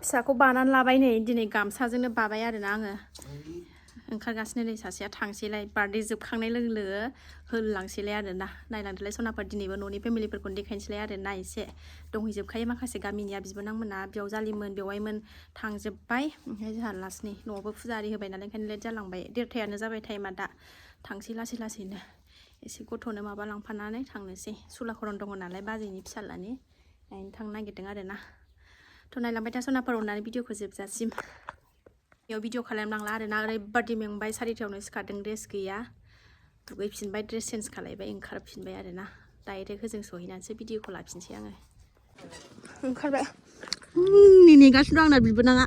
फिसाखौ बानानै लाबाय नै दिनै गामसाजोंनो बाबाय आरोना आङो ओंखारगासिनो नै सासेया थांसैलाय बार्थडे जोबखांनाय लोगो लोगो होलांसैलाय आरोना नायलांदोलाय सनाफोर दिनैबो न'नि फेमिलिफोरखौनो देखायनोसैलाय आरोना एसे दंहैजोबखायो माखासे गामिनिया बिबोनांमोना बियावजालिमोन बेवाइमोन थांजोब्बाय ओमफ्राय जोंहा लास्टनि न'आवबो फुजा आरि होबाय नालाय ओंखायनो लेट जालांबाय 1:30 जाबाय टाइमा दा थांसै लासै लासैनो एसे गथ'नो माबा लांफानानै थांनोसै सुलाखरन दङ नालाय बाजैनि फिसाज्लानि नायनो थांनो नागिरदों आरोना थ' नायलांबाय था सनाफोर अननानै भिडिअखौ जोबजासिम बेयाव भिडिअ खालामनांला आरोना ओरैबादि मेंबाय 4:00 सिखारदों ड्रेस गैया दुगैफिनबाय ड्रेस चेन्ज खालायबाय ओंखारफिनबाय आरोना डाइरेक्ट होजों सहैनानैसो भिडिअखौ लाफिनसै आङो ओंखारबाय नेगासिनो दं आंना बिबोनाङा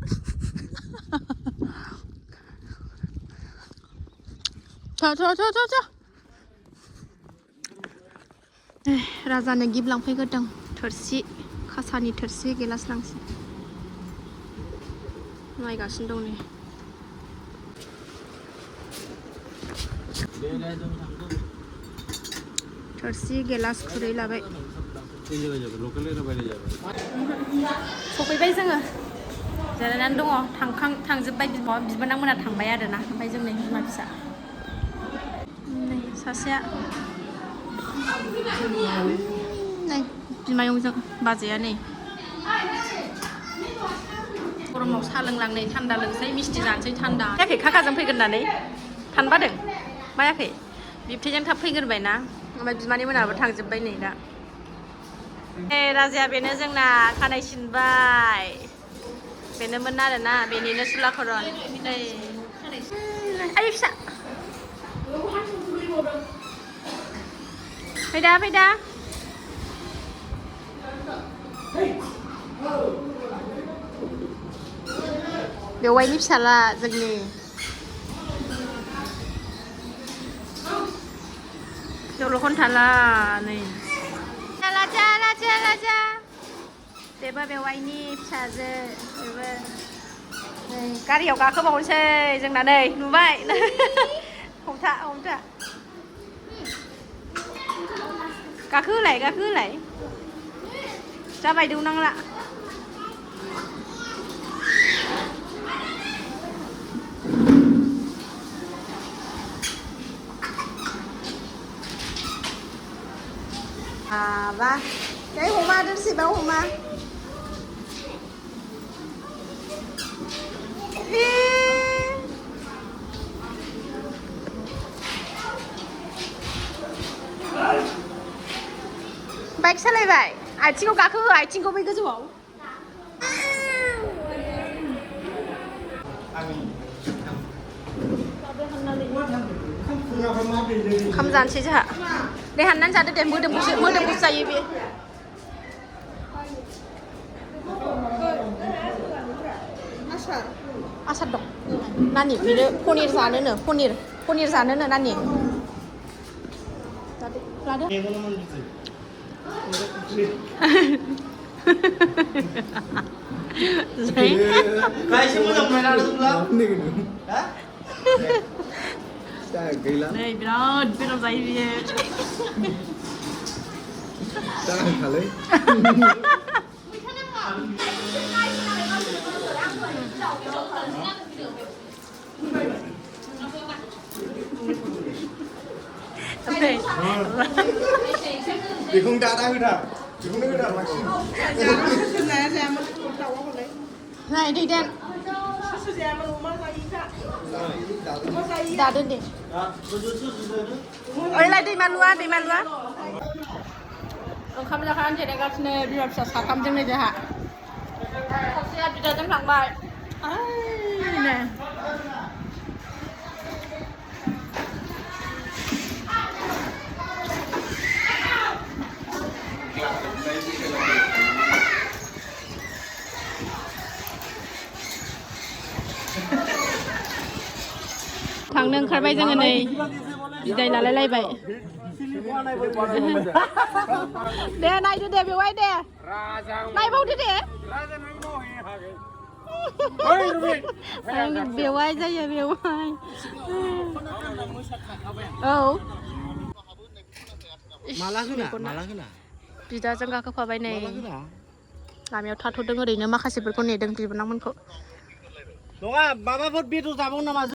राजानो गिफ्ट लांफैग्रोदों थोरसि कासानि थोरसि गिलास लांसै नायगासिनो दं नै थोरसि गिलास खुरै लाबाय सफैबाय जोङो जिरायनानै दङ थांजोब्बाय बिबोनांमोना थांबाय आरोना ओमफ्राय जों नै बिमा फिसा नै सासेया नै बिमायंजों बाजैया नै गरमाव साहा लोंलांनै थान्दा लोंसै मिस्थि जानोसै थान्दा जायाखै खाखाजों फैगोन होननानै थानबादों बायाखै बिबथैजों थाब फैग्रोबाय ना ओमफ्राय बिमानै मोनाबो थांजोब्बाय नै दा राजाया बेनो जोंना खानाय सिनबाय बेनोमोन आरोना बेनिनो सुलाखरन नै आइ फिसा फैदा बेवाइनि फिसाला जोंनि जलखन थाला नै लाजा बेबो बेवाइनि फिसाजो बेबो नै गारियाव गाखोबावनोसै जोंना नै नुबाय हमथा गाखोहोलाय जाबाय दौनांला माबा नै हमा दोनसैबाव हमा बाइक सालायबाय आथिङाव गाखोहो आथिंखौ बै गोजौआव ओंखाम जानोसै जोंहा दे हाननानै जादो दे मोदोम गुसु जायो बे आसार दं नानि बेनो पनिर जानोनो नानि लादो नै बिराद बेदर जायो बियो बेखौ दादा होदा बेखौनो होदा लाखिनो नाय दै देन दादो दे ओइलाय दैमालुआ ओंखाम जाखानानै जिरायगासिनो बिमा फिसा साथामजों नै जोंहा सासेया बिदाजों थांबाय थांनो ओंखारबाय जोङो नै बिदाय लालायलायबाय दे नायदो दे बेवाय दे नायबावदो दे बेवाय जायो बेवाय औ माला होना बिदाजों गाखोफाबाय नै लामायाव थाथ'दों ओरैनो माखासेफोरखौ नेदों बिबोनांमोनखौ नङा माबाफोर बेदर जाबावो नामा